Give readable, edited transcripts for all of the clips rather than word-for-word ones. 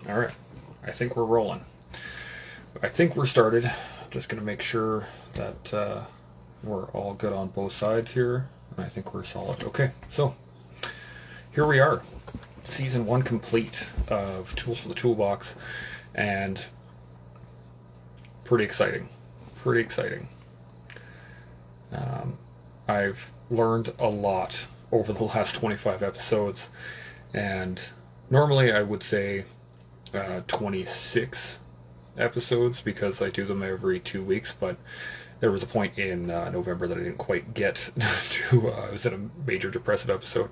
All right. I think we're rolling. I think we're started. Just going to make sure that we're all good on both sides here. And I think we're solid. Okay, so here we are. Season 1 complete of Tools for the Toolbox. And pretty exciting. Pretty exciting. I've learned a lot over the last 25 episodes. And normally I would say 26 episodes because I do them every 2 weeks, but there was a point in November that I didn't quite get to. I was in a major depressive episode,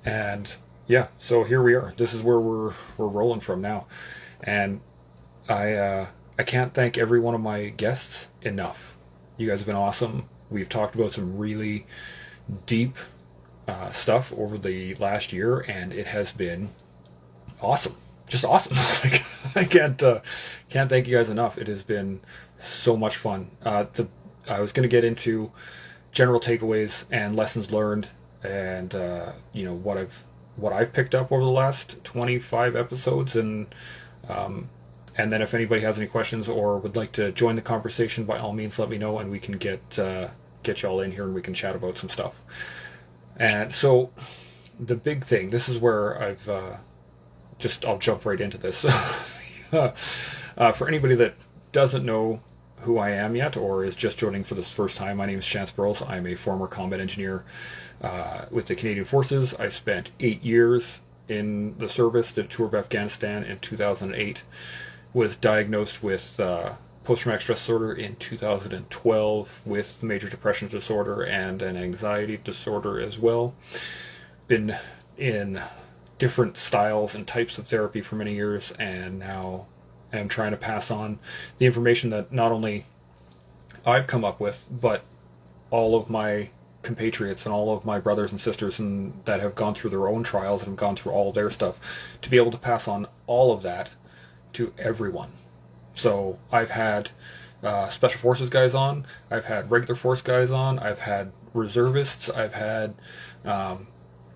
and yeah, so here we are. This is where we're rolling from now, and I can't thank every one of my guests enough. You guys have been awesome. We've talked about some really deep stuff over the last year, and it has been awesome. Just awesome. Like, I can't thank you guys enough. It has been so much fun. I was going to get into general takeaways and lessons learned, and what I've picked up over the last 25 episodes, and then if anybody has any questions or would like to join the conversation, by all means, let me know, and we can get y'all in here and we can chat about some stuff. And so, the big thing. This is where I'll jump right into this. For anybody that doesn't know who I am yet, or is just joining for this first time, my name is Chance Burles. I'm a former combat engineer with the Canadian Forces. I spent 8 years in the service, did a tour of Afghanistan in 2008, was diagnosed with post-traumatic stress disorder in 2012 with major depression disorder and an anxiety disorder as well. Been in different styles and types of therapy for many years, and now am trying to pass on the information that not only I've come up with, but all of my compatriots and all of my brothers and sisters that have gone through their own trials and have gone through all of their stuff, to be able to pass on all of that to everyone. So I've had Special Forces guys on, I've had regular force guys on, I've had reservists, I've had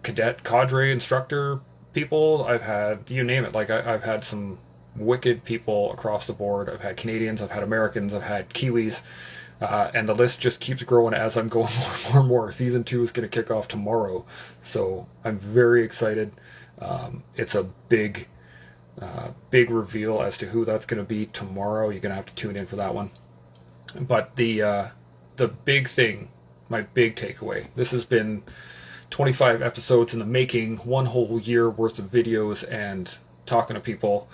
cadet cadre instructor people, I've had, you name it. Like, I've had some wicked people across the board. I've had Canadians, I've had Americans, I've had Kiwis, and the list just keeps growing as I'm going more and more. Season 2 is going to kick off tomorrow, so I'm very excited. It's a big reveal as to who that's going to be tomorrow. You're going to have to tune in for that one. But the big thing, my big takeaway, this has been 25 episodes in the making, 1 whole year worth of videos and talking to people.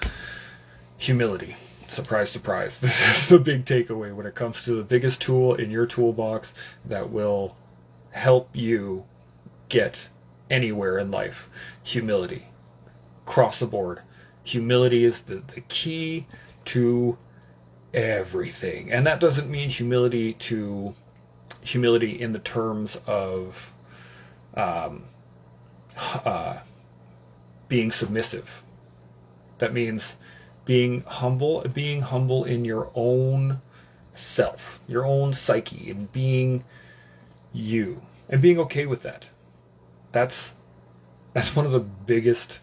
Humility. Surprise, surprise. This is the big takeaway when it comes to the biggest tool in your toolbox that will help you get anywhere in life. Humility. Across the board. Humility is the key to everything. And that doesn't mean humility in the terms of being submissive. That means being humble in your own self, your own psyche, and being you, and being okay with that. That's one of the biggest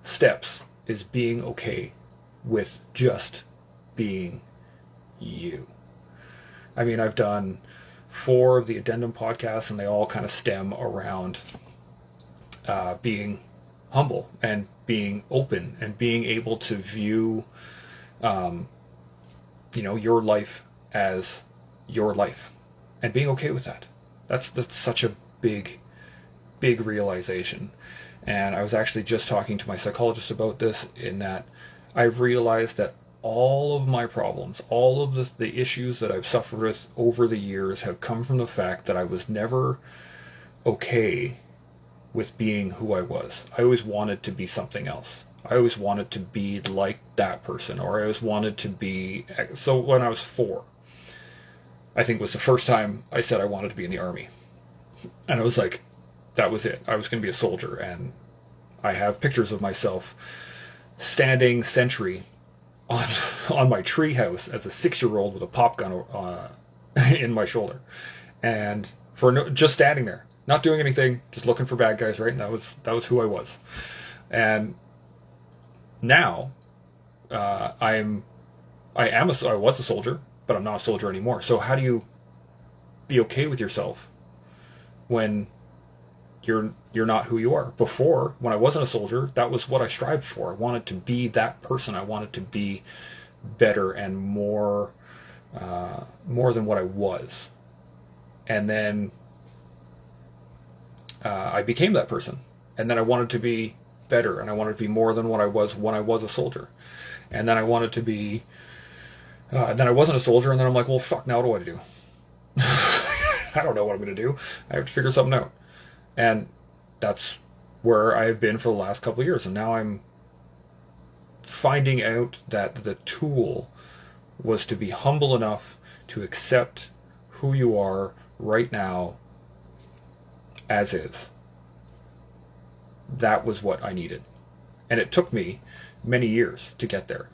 steps, is being okay with just being you. I mean, I've done 4 of the Addendum podcasts, and they all kind of stem around being humble and being open and being able to view your life as your life and being okay with that. That's such a big realization. And I was actually just talking to my psychologist about this, in that I've realized that all of my problems, all of the issues that I've suffered with over the years, have come from the fact that I was never okay with being who I was. I always wanted to be something else. I always wanted to be like that person, or I always wanted to be... So when I was 4, I think was the first time I said I wanted to be in the army. And I was like, that was it. I was going to be a soldier. And I have pictures of myself standing sentry on my treehouse as a 6-year-old with a pop gun in my shoulder, and just standing there, not doing anything, just looking for bad guys, right? And that was who I was. And Now, I was a soldier, but I'm not a soldier anymore. So how do you be okay with yourself when you're not who you are? Before, when I wasn't a soldier, that was what I strived for. I wanted to be that person. I wanted to be better and more than what I was. And then I became that person. And then I wanted to be better, and I wanted to be more than what I was when I was a soldier. And then I wanted to be. Then I wasn't a soldier, and then I'm like, well, fuck. Now what do I do? I don't know what I'm going to do. I have to figure something out. And that's where I have been for the last couple of years. And now I'm finding out that the tool was to be humble enough to accept who you are right now as is. That was what I needed. And it took me many years to get there.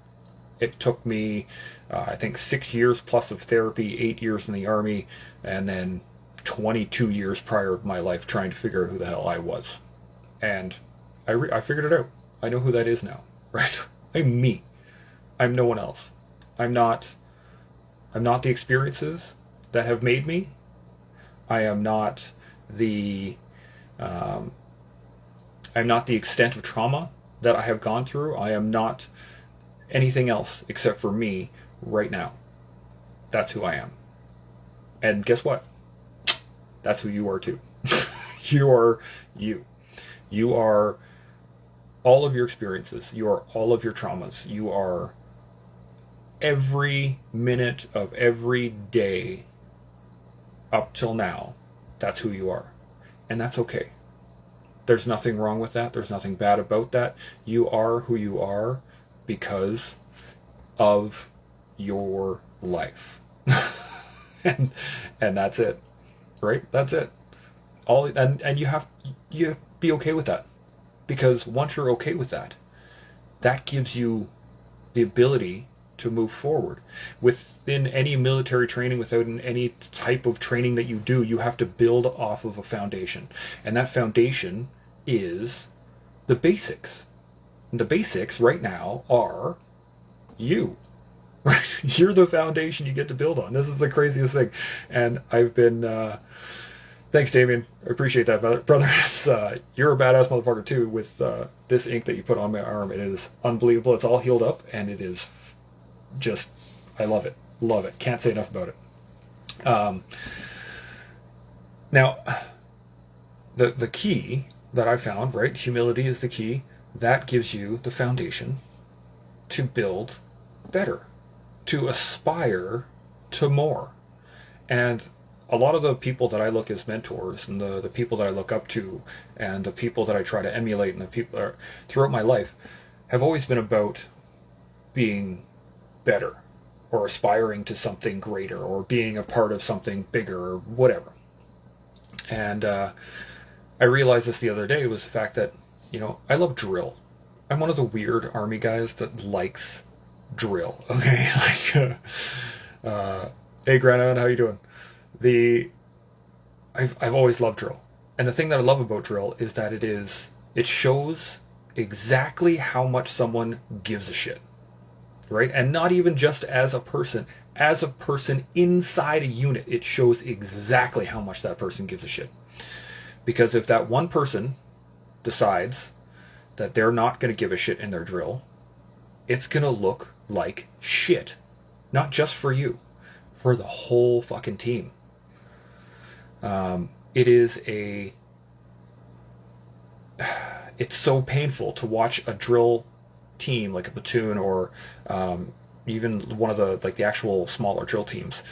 It took me, I think, 6 years plus of therapy, 8 years in the Army, and then 22 years prior of my life trying to figure out who the hell I was. And I figured it out. I know who that is now, right? I'm me. I'm no one else. I'm not the experiences that have made me. I am not the I'm not the extent of trauma that I have gone through. I am not anything else except for me right now. That's who I am. And guess what? That's who you are too. You are you. You are all of your experiences. You are all of your traumas. You are every minute of every day up till now. That's who you are. And that's okay. There's nothing wrong with that. There's nothing bad about that. You are who you are because of your life. and that's it. Right? That's it. And you be okay with that. Because once you're okay with that, that gives you the ability to move forward. Within any military training, without any type of training that you do, you have to build off of a foundation. And that foundation is the basics. And the basics right now are you. Right? You're the foundation you get to build on. This is the craziest thing. And I've been... Thanks, Damien. I appreciate that, brother. You're a badass motherfucker, too, with this ink that you put on my arm. It is unbelievable. It's all healed up, and it is just... I love it. Love it. Can't say enough about it. Now, the key that I found, right? Humility is the key. That gives you the foundation to build better, to aspire to more. And a lot of the people that I look as mentors and the people that I look up to and the people that I try to emulate and the people throughout my life have always been about being better or aspiring to something greater or being a part of something bigger or whatever. And I realized this the other day was the fact that, I love drill. I'm one of the weird army guys that likes drill. Okay, hey Granada, how you doing? I've always loved drill, and the thing that I love about drill is that it shows exactly how much someone gives a shit, right? And not even just as a person inside a unit, it shows exactly how much that person gives a shit. Because if that one person decides that they're not going to give a shit in their drill, it's going to look like shit. Not just for you, for the whole fucking team. It's so painful to watch a drill team, like a platoon or even one of the actual smaller drill teams.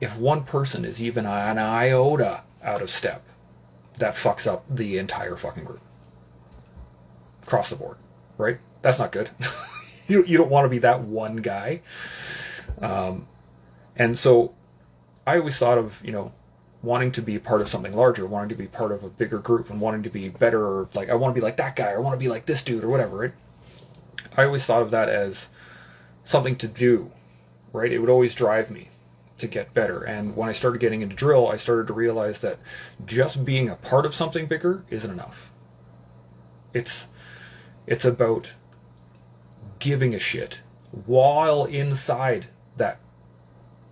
If one person is even an iota out of step, that fucks up the entire fucking group. Across the board, right? That's not good. You don't want to be that one guy. And so I always thought of, wanting to be part of something larger, wanting to be part of a bigger group and wanting to be better, or like I want to be like that guy, or I want to be like this dude or whatever, right? I always thought of that as something to do, right? It would always drive me to get better. And when I started getting into drill, I started to realize that just being a part of something bigger isn't enough. It's about giving a shit while inside that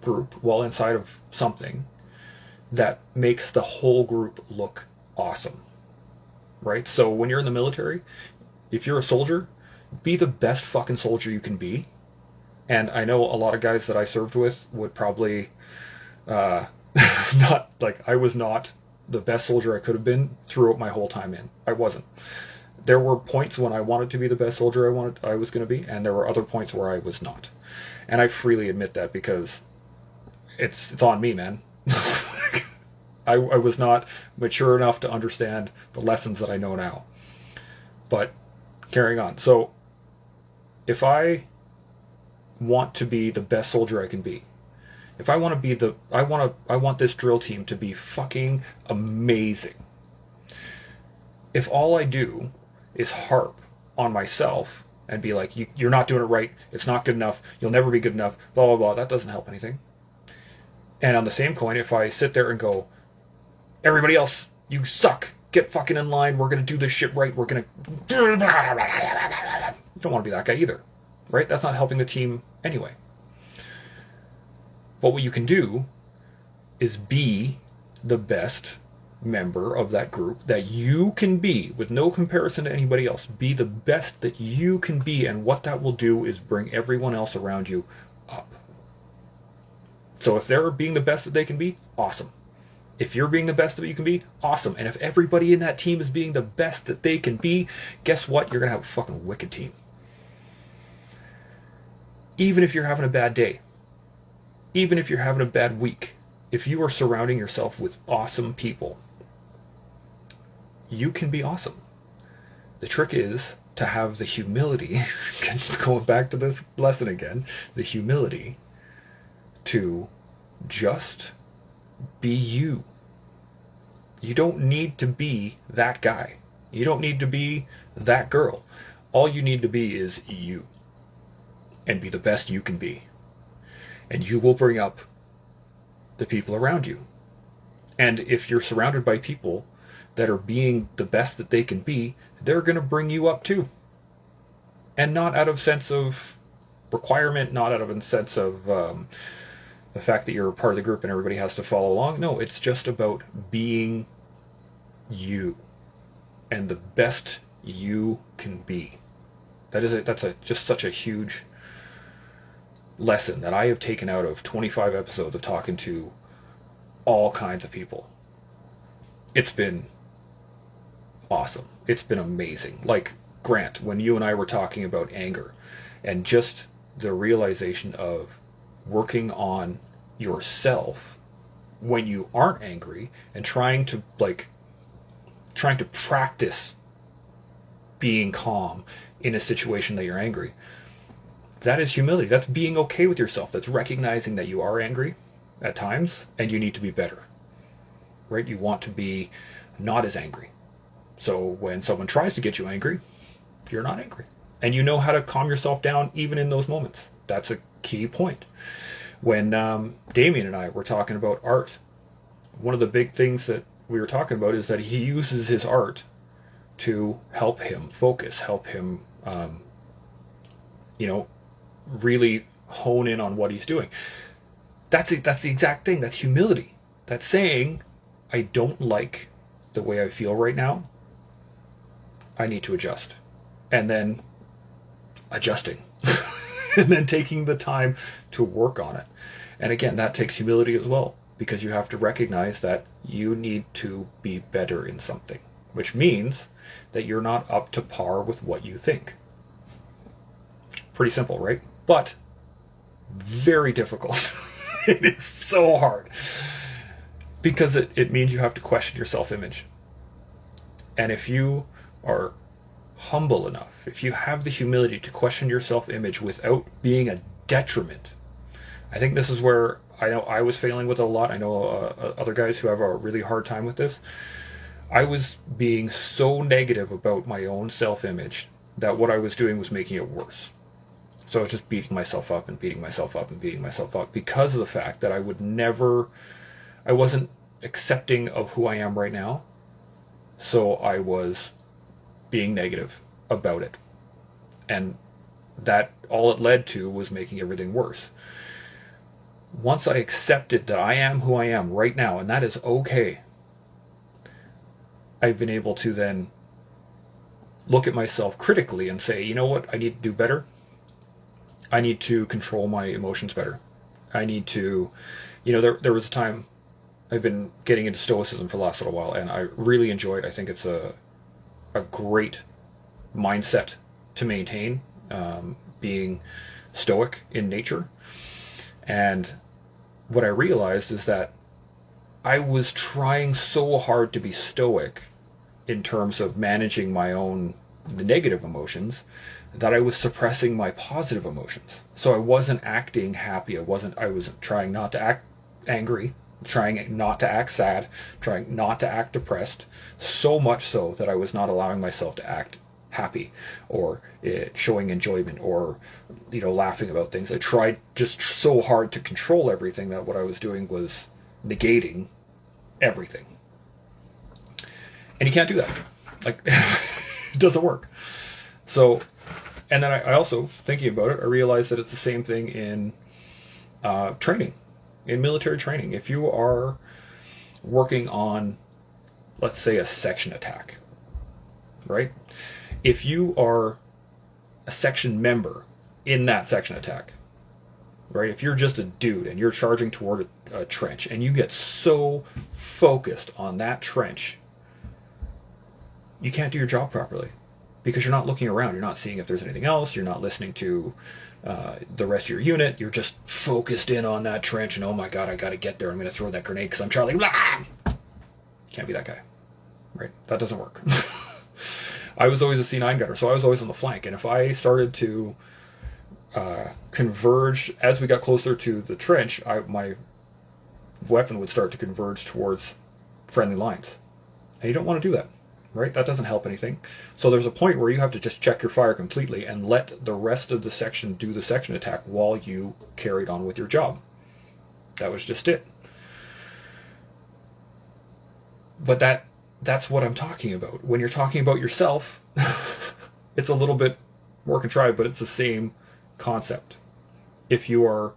group, while inside of something that makes the whole group look awesome, right? So when you're in the military, if you're a soldier, be the best fucking soldier you can be. And I know a lot of guys that I served with would probably not, like, I was not the best soldier I could have been throughout my whole time in. I wasn't. There were points when I wanted to be the best soldier I was going to be, and there were other points where I was not. And I freely admit that because it's on me, man. I was not mature enough to understand the lessons that I know now. But carrying on. So if I want to be the best soldier I can be, if I want to be I want this drill team to be fucking amazing. If all I do is harp on myself and be like, you're not doing it right, it's not good enough, you'll never be good enough, blah, blah, blah, that doesn't help anything. And on the same coin, if I sit there and go, everybody else, you suck, get fucking in line, we're going to do this shit right, we're going to... You don't want to be that guy either, right? That's not helping the team anyway. But what you can do is be the best member of that group that you can be, with no comparison to anybody else. Be the best that you can be, and what that will do is bring everyone else around you up. So if they're being the best that they can be, awesome. If you're being the best that you can be, awesome. And if everybody in that team is being the best that they can be, guess what? You're going to have a fucking wicked team. Even if you're having a bad day, even if you're having a bad week, if you are surrounding yourself with awesome people, you can be awesome. The trick is to have the humility, going back to this lesson again, the humility to just be you. You don't need to be that guy. You don't need to be that girl. All you need to be is you. And be the best you can be. And you will bring up the people around you. And if you're surrounded by people that are being the best that they can be, they're going to bring you up too. And not out of sense of requirement, not out of a sense of the fact that you're a part of the group and everybody has to follow along. No, it's just about being you and the best you can be. That's just such a huge lesson that I have taken out of 25 episodes of talking to all kinds of people. It's been awesome. It's been amazing. Like Grant, when you and I were talking about anger and just the realization of working on yourself when you aren't angry and trying to practice being calm in a situation that you're angry. That is humility. That's being okay with yourself. That's recognizing that you are angry at times and you need to be better. Right? You want to be not as angry. So when someone tries to get you angry, you're not angry. And you know how to calm yourself down even in those moments. That's a key point. When Damien and I were talking about art, one of the big things that we were talking about is that he uses his art to help him focus, help him, really hone in on what he's doing. That's the exact thing. That's humility. That's saying, I don't like the way I feel right now. I need to adjust. And then adjusting. And then taking the time to work on it. And again, that takes humility as well, because you have to recognize that you need to be better in something, which means that you're not up to par with what you think. Pretty simple, right? But very difficult. It is so hard. Because it means you have to question your self-image. And if you are humble enough, if you have the humility to question your self-image without being a detriment, I think this is where I know I was failing with it a lot. I know other guys who have a really hard time with this. I was being so negative about my own self-image that what I was doing was making it worse. So I was just beating myself up and beating myself up and beating myself up because of the fact that I wasn't accepting of who I am right now. So I was being negative about it. And that all it led to was making everything worse. Once I accepted that I am who I am right now, and that is okay, I've been able to then look at myself critically and say, you know what, I need to do better. I need to control my emotions better. I need to, there was a time I've been getting into Stoicism for the last little while, and I really enjoy it. I think it's a great mindset to maintain, being stoic in nature. And what I realized is that I was trying so hard to be stoic in terms of managing my own negative emotions that I was suppressing my positive emotions. So I wasn't acting happy. I was trying not to act angry, trying not to act sad, trying not to act depressed, so much so that I was not allowing myself to act happy or showing enjoyment or laughing about things. I tried just so hard to control everything that what I was doing was negating everything. And you can't do that. Like, it doesn't work. So, and then I also, thinking about it, I realized that it's the same thing in training, in military training. If you are working on, let's say, a section attack, right? If you are a section member in that section attack, right? If you're just a dude and you're charging toward a trench and you get so focused on that trench, you can't do your job properly because you're not looking around. You're not seeing if there's anything else. You're not listening to the rest of your unit. You're just focused in on that trench and, oh my God, I got to get there. I'm going to throw that grenade because I'm Charlie. Blah! Can't be that guy, right? That doesn't work. I was always a C9 gunner, so I was always on the flank. And if I started to converge, as we got closer to the trench, my weapon would start to converge towards friendly lines. And you don't want to do that, right? That doesn't help anything. So there's a point where you have to just check your fire completely and let the rest of the section do the section attack while you carried on with your job. That was just it. But that's what I'm talking about. When you're talking about yourself, it's a little bit more contrived, but it's the same concept. If you are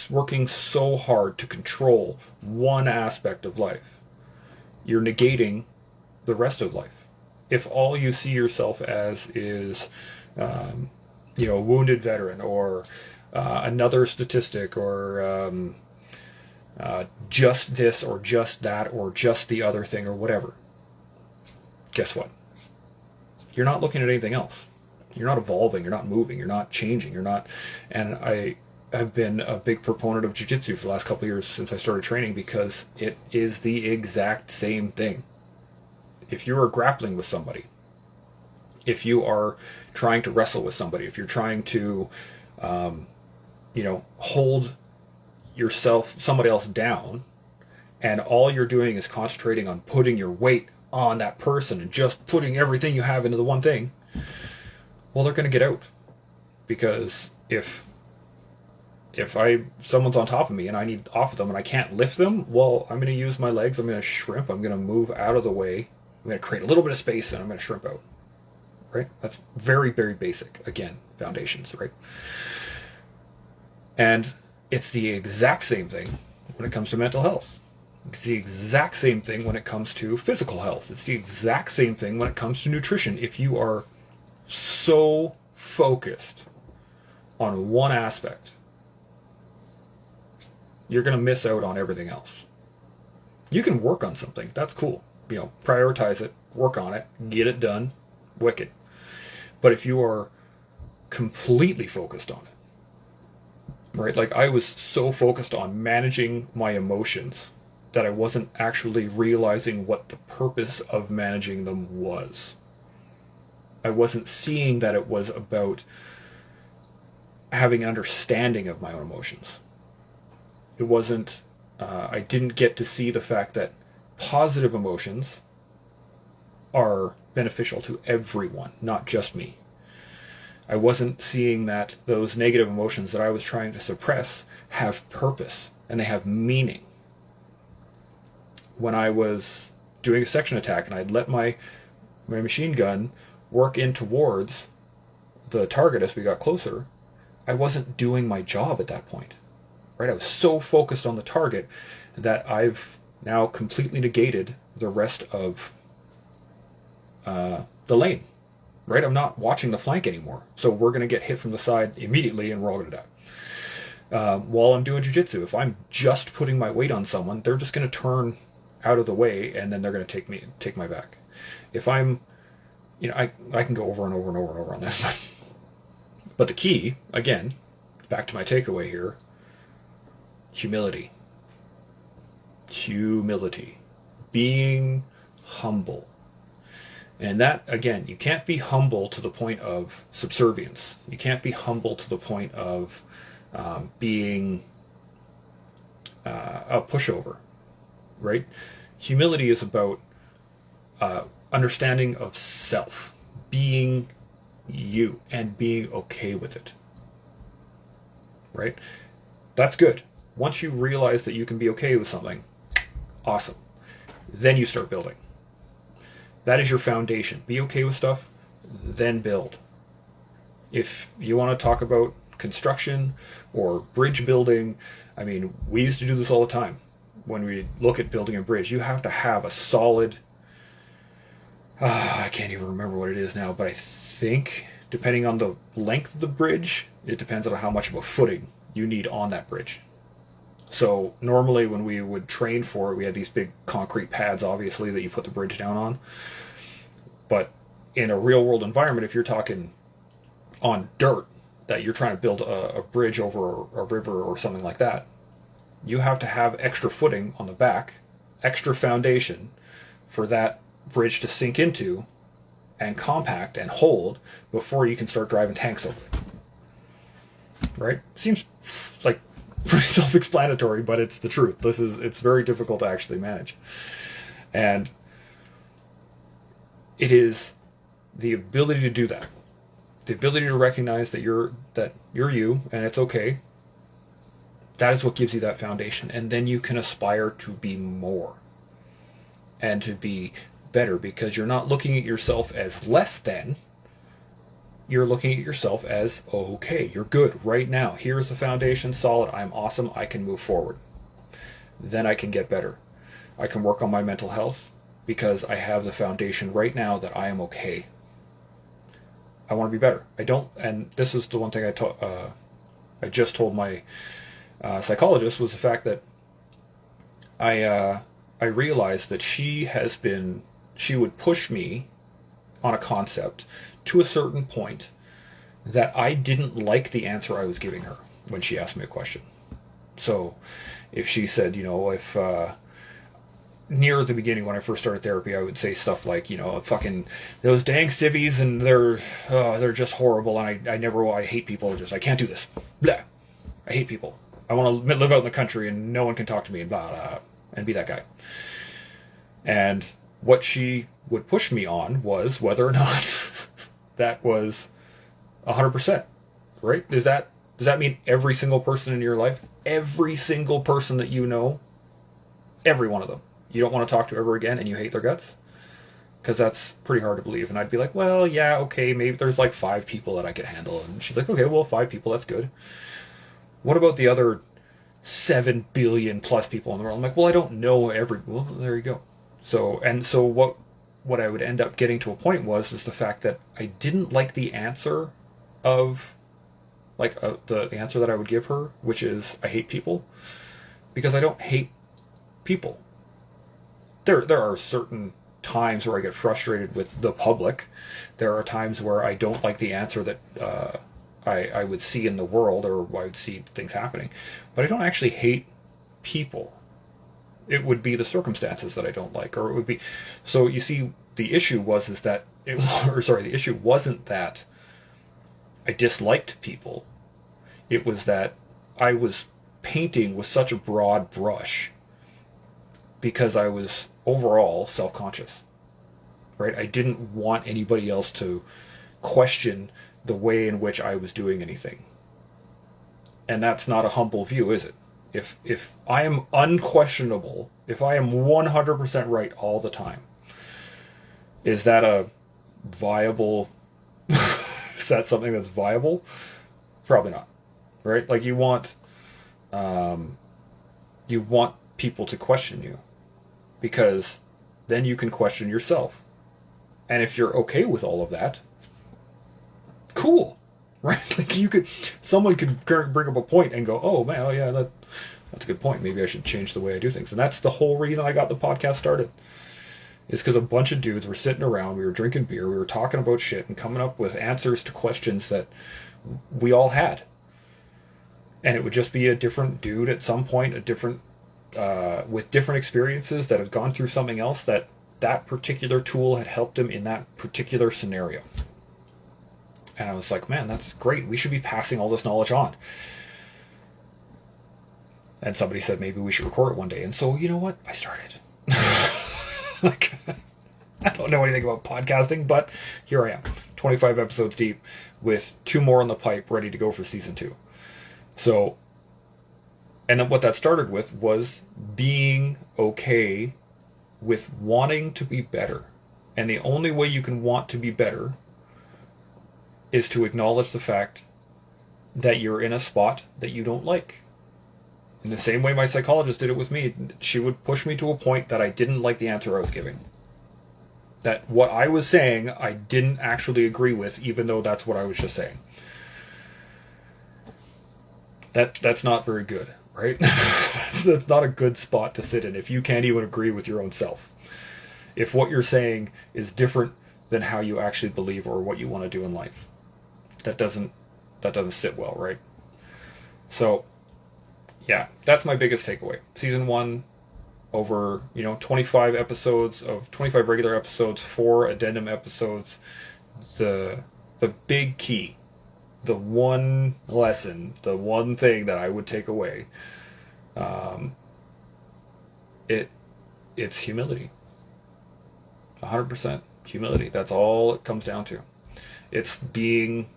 working so hard to control one aspect of life, you're negating the rest of life. If all you see yourself as is, a wounded veteran or another statistic or just this or just that or just the other thing or whatever, guess what? You're not looking at anything else. You're not evolving. You're not moving. You're not changing. You're not. And I have been a big proponent of jiu-jitsu for the last couple of years since I started training because it is the exact same thing. If you are grappling with somebody, if you are trying to wrestle with somebody, if you're trying to, hold somebody else down, and all you're doing is concentrating on putting your weight on that person and just putting everything you have into the one thing, well, they're going to get out. Because if someone's on top of me and I need off of them and I can't lift them, well, I'm going to use my legs, I'm going to shrimp, I'm going to move out of the way, I'm going to create a little bit of space and I'm going to shrimp out. Right? That's very, very basic. Again, foundations, right? And it's the exact same thing when it comes to mental health. It's the exact same thing when it comes to physical health. It's the exact same thing when it comes to nutrition. If you are so focused on one aspect, you're going to miss out on everything else. You can work on something. That's cool. Prioritize it, work on it, get it done, wicked. But if you are completely focused on it, right? Like I was so focused on managing my emotions that I wasn't actually realizing what the purpose of managing them was. I wasn't seeing that it was about having understanding of my own emotions. It wasn't, I didn't get to see the fact that positive emotions are beneficial to everyone, not just me. I wasn't seeing that those negative emotions that I was trying to suppress have purpose and they have meaning. When I was doing a section attack and I'd let my machine gun work in towards the target as we got closer, I wasn't doing my job at that point, right? I was so focused on the target that I've now completely negated the rest of the lane, right? I'm not watching the flank anymore. So we're going to get hit from the side immediately and we're all going to die. While I'm doing jiu-jitsu, if I'm just putting my weight on someone, they're just going to turn out of the way and then they're going to take my back. If I'm, I can go over and over and over and over on this. But the key, again, back to my takeaway here, humility. Humility. Being humble. And that, again, you can't be humble to the point of subservience. You can't be humble to the point of being a pushover, right? Humility is about understanding of self, being you, and being okay with it, right? That's good. Once you realize that you can be okay with something, awesome. Then you start building. That is your foundation. Be okay with stuff, then build. If you want to talk about construction or bridge building, I mean, we used to do this all the time. When we look at building a bridge, you have to have a solid, I can't even remember what it is now, but I think depending on the length of the bridge, it depends on how much of a footing you need on that bridge. So normally when we would train for it, we had these big concrete pads, obviously, that you put the bridge down on. But in a real world environment, if you're talking on dirt, that you're trying to build a bridge over a river or something like that, you have to have extra footing on the back, extra foundation for that bridge to sink into and compact and hold before you can start driving tanks over it. Right? Seems like pretty self-explanatory, but it's the truth. It's very difficult to actually manage. And it is the ability to do that. The ability to recognize that you're you and it's okay. That is what gives you that foundation. And then you can aspire to be more and to be better, because you're not looking at yourself as less than. You're looking at yourself as, okay, you're good right now. Here's the foundation, solid. I'm awesome. I can move forward. Then I can get better. I can work on my mental health because I have the foundation right now that I am okay. I want to be better. I don't, and this is the one thing I just told my psychologist, was the fact that I realized that she would push me on a concept to a certain point that I didn't like the answer I was giving her when she asked me a question. So if she said, if near the beginning when I first started therapy, I would say stuff like, fucking those dang civvies and they're just horrible and I hate people, I can't do this. Blah. I hate people. I want to live out in the country and no one can talk to me and blah, blah, and be that guy. And what she would push me on was whether or not that was 100%, right? Does that mean every single person in your life, every single person that you know, every one of them, you don't want to talk to ever again and you hate their guts? Because that's pretty hard to believe. And I'd be like, well, yeah, okay, maybe there's like 5 people that I could handle. And she's like, okay, well, 5 people, that's good. What about the other 7 billion plus people in the world? I'm like, well, I don't know well, there you go. So what I would end up getting to a point is the fact that I didn't like the answer of, the answer that I would give her, which is, I hate people, because I don't hate people. There are certain times where I get frustrated with the public. There are times where I don't like the answer that I would see in the world, or I would see things happening. But I don't actually hate people. It would be the circumstances that I don't like, or it would be... So you see, the issue the issue wasn't that I disliked people. It was that I was painting with such a broad brush because I was overall self-conscious, right? I didn't want anybody else to question the way in which I was doing anything. And that's not a humble view, is it? If I am unquestionable, if I am 100% right all the time, is that a viable Is that something that's viable? Probably not, right? Like um, you want people to question you, because then you can question yourself. And if you're okay with all of that, cool, right? Like someone could bring up a point and go, oh man, oh yeah, that's a good point. Maybe I should change the way I do things. And that's the whole reason I got the podcast started. Is because a bunch of dudes were sitting around, we were drinking beer, we were talking about shit and coming up with answers to questions that we all had. And it would just be a different dude at some point, with different experiences that had gone through something else that particular tool had helped him in that particular scenario. And I was like, man, that's great. We should be passing all this knowledge on. And somebody said maybe we should record it one day. And so, you know what? I started. Like, I don't know anything about podcasting, but here I am, 25 episodes deep, with 2 more on the pipe, ready to go for season 2. So, and then what that started with was being okay with wanting to be better. And the only way you can want to be better is to acknowledge the fact that you're in a spot that you don't like. In the same way my psychologist did it with me, she would push me to a point that I didn't like the answer I was giving. That what I was saying, I didn't actually agree with, even though that's what I was just saying. That's not very good, right? That's not a good spot to sit in if you can't even agree with your own self. If what you're saying is different than how you actually believe or what you want to do in life, that doesn't sit well, right? So, yeah, that's my biggest takeaway. Season 1, over 25 episodes of 25 regular episodes, 4 addendum episodes. The big key, the one lesson, the one thing that I would take away, it's humility. 100% humility. That's all it comes down to. It's being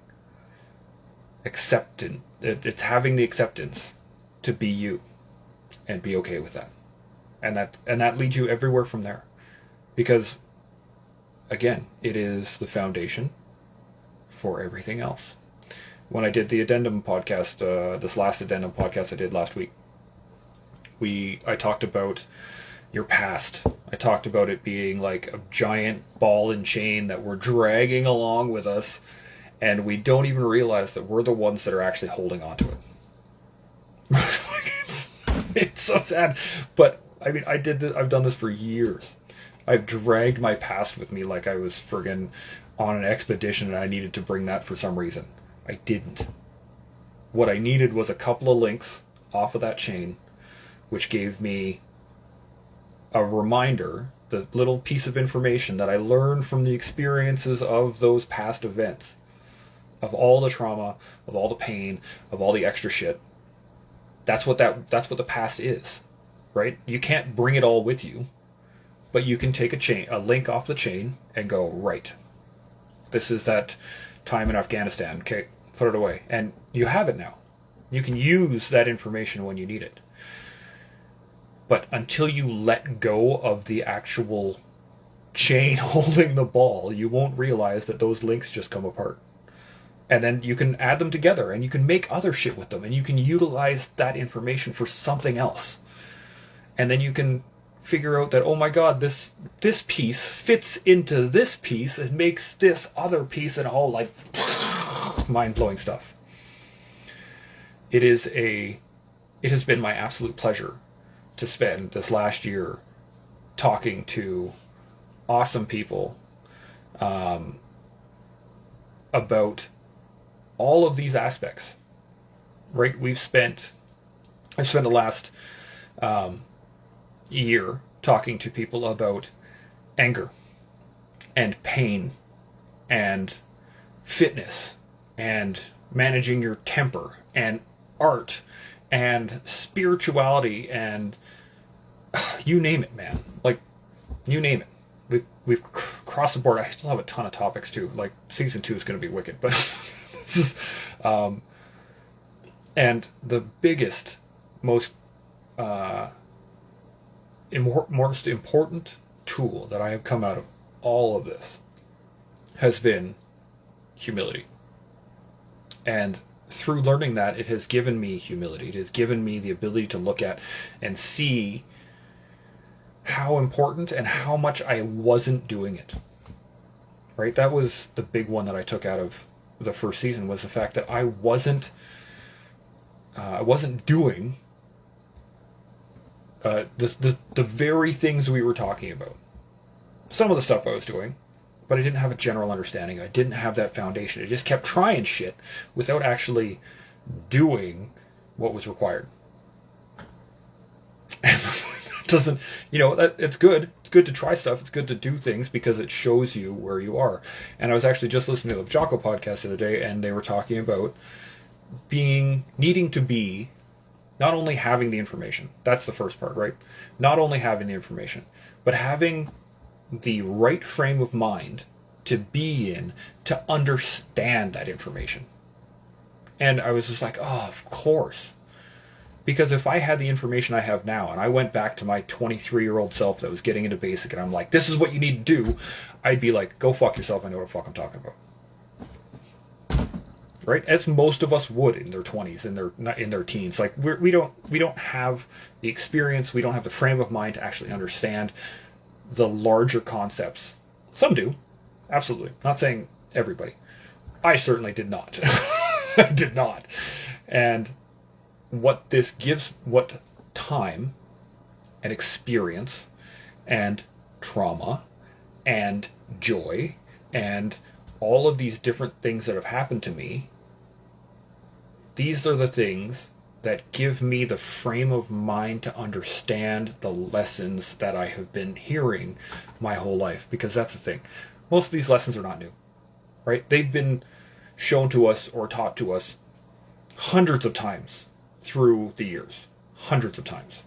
acceptant. It's having the acceptance to be you and be okay with that. And that leads you everywhere from there. Because, again, it is the foundation for everything else. When I did the addendum podcast, this last addendum podcast I did last week, I talked about your past. I talked about it being like a giant ball and chain that we're dragging along with us, and we don't even realize that we're the ones that are actually holding on to it. It's so sad. But I mean, I've done this for years. I've dragged my past with me like I was friggin' on an expedition and I needed to bring that for some reason. I didn't. What I needed was a couple of links off of that chain, which gave me a reminder, the little piece of information that I learned from the experiences of those past events, of all the trauma, of all the pain, of all the extra shit. That's what the past is, right? You can't bring it all with you, but you can take a link off the chain and go, right, this is that time in Afghanistan. Okay, put it away. And you have it now. You can use that information when you need it. But until you let go of the actual chain holding the ball, you won't realize that those links just come apart. And then you can add them together and you can make other shit with them and you can utilize that information for something else. And then you can figure out that, oh my god, this piece fits into this piece and makes this other piece, and all like mind-blowing stuff. It has been my absolute pleasure to spend this last year talking to awesome people about all of these aspects. Right? I've spent the last year talking to people about anger and pain and fitness and managing your temper and art and spirituality and you name it, man. Like, you name it. We've crossed the board. I still have a ton of topics too. Like, season 2 is going to be wicked, but this is and the biggest, most important tool that I have come out of all of this has been humility. And through learning that, it has given me humility. It has given me the ability to look at and see how important and how much I wasn't doing it. Right? That was the big one that I took out of the first season, was the fact that I wasn't doing the very things we were talking about. Some of the stuff I was doing, but I didn't have a general understanding. I didn't have that foundation. I just kept trying shit without actually doing what was required. Doesn't, it's good. It's good to try stuff. It's good to do things because it shows you where you are. And I was actually just listening to the Jocko podcast the other day, and they were talking about needing to be, not only having the information. That's the first part, right? Not only having the information, but having the right frame of mind to be in to understand that information. And I was just like, oh, of course. Because if I had the information I have now and I went back to my 23-year-old self that was getting into basic and I'm like, this is what you need to do, I'd be like, go fuck yourself, I know what the fuck I'm talking about. Right? As most of us would in their 20s, in their teens. Like, we don't have the experience, we don't have the frame of mind to actually understand the larger concepts. Some do, absolutely. Not saying everybody. I certainly did not. I did not. And what this gives, what time and experience and trauma and joy and all of these different things that have happened to me, these are the things that give me the frame of mind to understand the lessons that I have been hearing my whole life. Because that's the thing. Most of these lessons are not new, right? They've been shown to us or taught to us hundreds of times through the years. Hundreds of times.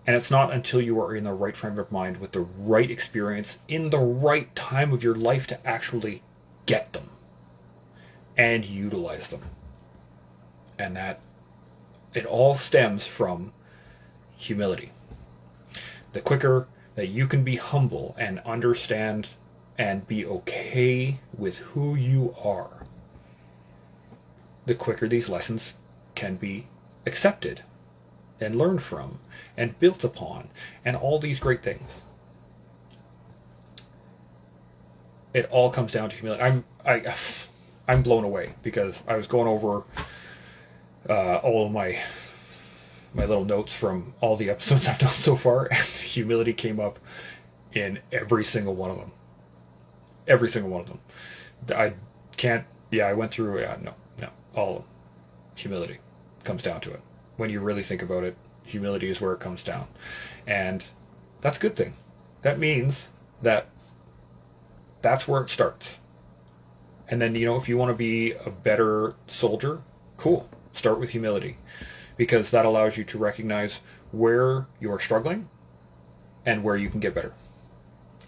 And it's not until you are in the right frame of mind with the right experience in the right time of your life to actually get them and utilize them. And that it all stems from humility. The quicker that you can be humble and understand and be okay with who you are, the quicker these lessons can be accepted and learned from and built upon and all these great things. It all comes down to humility. I'm blown away because I was going over all of my little notes from all the episodes I've done so far, and humility came up in every single one of them. Every single one of them. I went through, all of them. Humility comes down to it. When you really think about it, humility is where it comes down. And that's a good thing. That means that that's where it starts. And then, if you want to be a better soldier, cool. Start with humility. Because that allows you to recognize where you're struggling and where you can get better.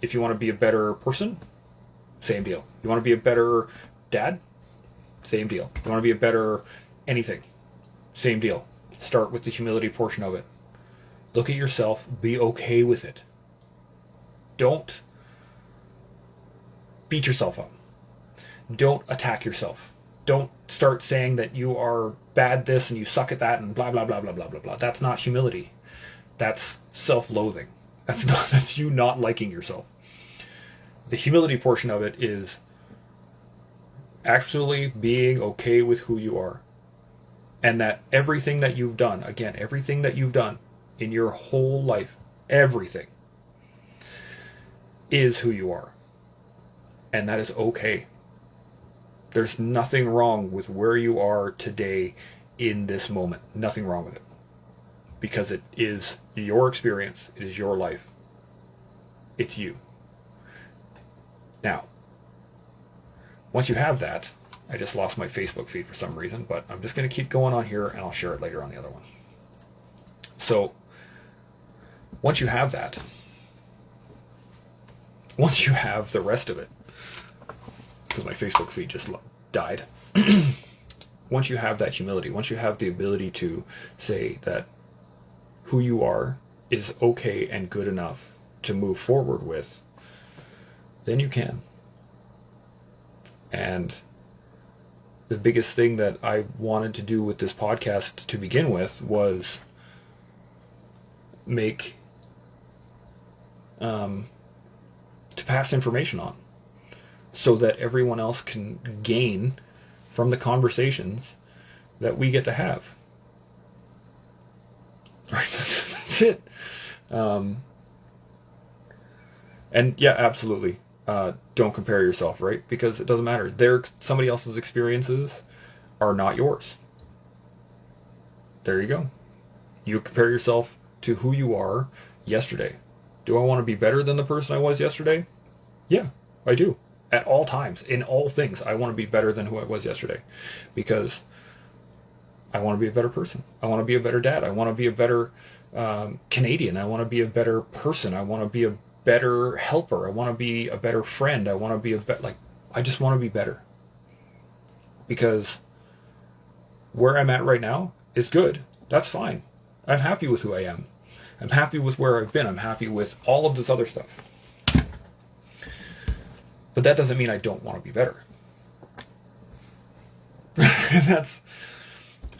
If you want to be a better person, same deal. You want to be a better dad? Same deal. You want to be a better anything? Same deal. Start with the humility portion of it. Look at yourself. Be okay with it. Don't beat yourself up. Don't attack yourself. Don't start saying that you are bad this and you suck at that and blah, blah, blah, blah, blah, blah, blah. That's not humility. That's self-loathing. That's you not liking yourself. The humility portion of it is actually being okay with who you are. And that everything that you've done, again, everything that you've done in your whole life, everything is who you are. And that is okay. There's nothing wrong with where you are today in this moment. Nothing wrong with it. Because it is your experience. It is your life. It's you. Now, once you have that, I just lost my Facebook feed for some reason, but I'm just going to keep going on here and I'll share it later on the other one. So, once you have that, once you have the rest of it, because my Facebook feed just died, once you have that humility, once you have the ability to say that who you are is okay and good enough to move forward with, then you can. And the biggest thing that I wanted to do with this podcast to begin with was make to pass information on, so that everyone else can gain from the conversations that we get to have. Right, that's it. And yeah, absolutely. Don't compare yourself, right? Because it doesn't matter. Somebody else's experiences are not yours. There you go. You compare yourself to who you are yesterday. Do I want to be better than the person I was yesterday? Yeah, I do. At all times, in all things, I want to be better than who I was yesterday. Because I want to be a better person. I want to be a better dad. I want to be a better Canadian. I want to be a better person. I want to be a better helper. I want to be a better friend. I want to be I just want to be better. Because where I'm at right now is good. That's fine. I'm happy with who I am. I'm happy with where I've been. I'm happy with all of this other stuff. But that doesn't mean I don't want to be better.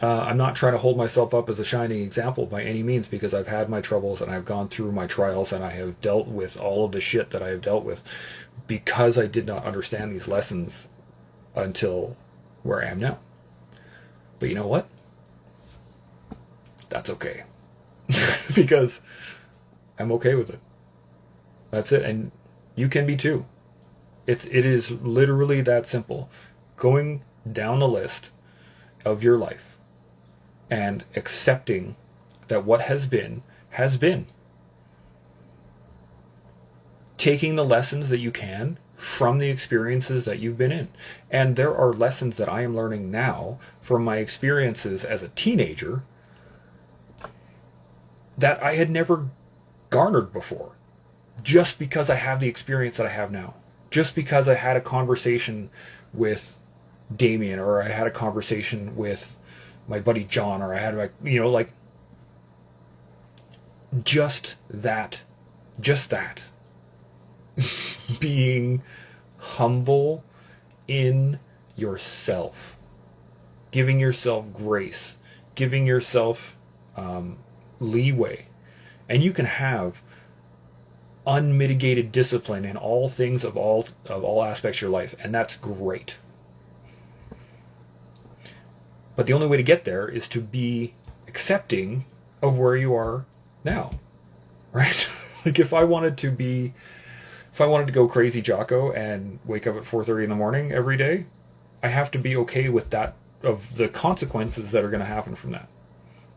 I'm not trying to hold myself up as a shining example by any means, because I've had my troubles and I've gone through my trials and I have dealt with all of the shit that I have dealt with because I did not understand these lessons until where I am now. But you know what? That's okay. Because I'm okay with it. That's it. And you can be too. It is literally that simple. Going down the list of your life and accepting that what has been, has been. Taking the lessons that you can from the experiences that you've been in. And there are lessons that I am learning now from my experiences as a teenager that I had never garnered before, just because I have the experience that I have now. Just because I had a conversation with Damien, or I had a conversation with my buddy John, or I had just that being humble in yourself, giving yourself grace, giving yourself leeway. And you can have unmitigated discipline in all things of all aspects of your life, and that's great. But the only way to get there is to be accepting of where you are now, right? Like if I wanted to go crazy Jocko and wake up at 4:30 in the morning every day, I have to be okay with that, of the consequences that are going to happen from that,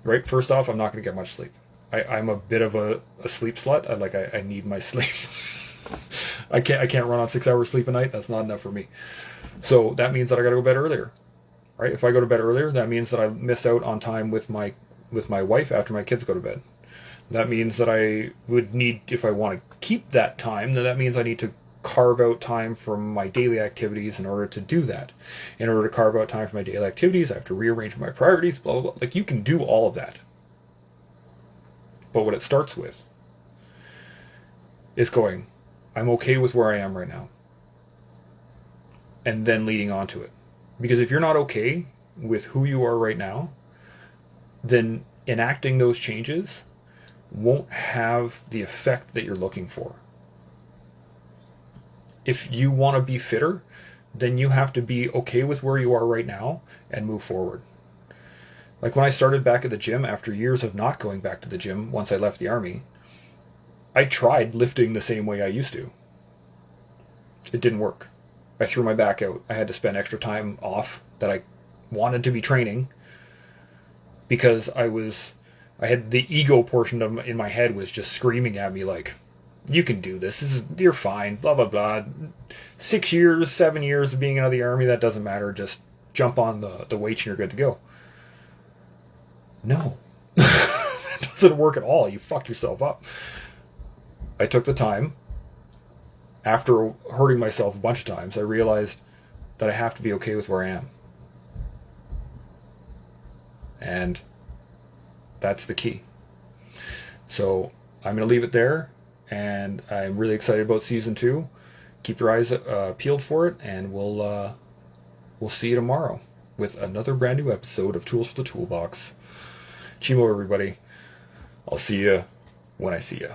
right? First off, I'm not going to get much sleep. I'm a bit of a sleep slut. I need my sleep. I can't run on 6 hours sleep a night. That's not enough for me. So that means that I got to go to bed earlier, right? If I go to bed earlier, that means that I miss out on time with my wife after my kids go to bed. That means that I would need, if I want to keep that time, then that means I need to carve out time from my daily activities in order to do that. In order to carve out time for my daily activities, I have to rearrange my priorities, blah, blah, blah. Like, you can do all of that. But what it starts with is going, I'm okay with where I am right now. And then leading on to it. Because if you're not okay with who you are right now, then enacting those changes won't have the effect that you're looking for. If you want to be fitter, then you have to be okay with where you are right now and move forward. Like when I started back at the gym after years of not going back to the gym once I left the army, I tried lifting the same way I used to. It didn't work. I threw my back out. I had to spend extra time off that I wanted to be training because I had the ego portion in my head was just screaming at me like, you can do this. You're fine, blah, blah, blah. 6 years, 7 years of being out of the army, that doesn't matter. Just jump on the weights and you're good to go. No. It doesn't work at all. You fuck yourself up. I took the time. After hurting myself a bunch of times, I realized that I have to be okay with where I am. And that's the key. So I'm going to leave it there. And I'm really excited about season 2. Keep your eyes peeled for it, and we'll see you tomorrow. with another brand new episode of Tools for the Toolbox. Chimo, everybody. I'll see you when I see you.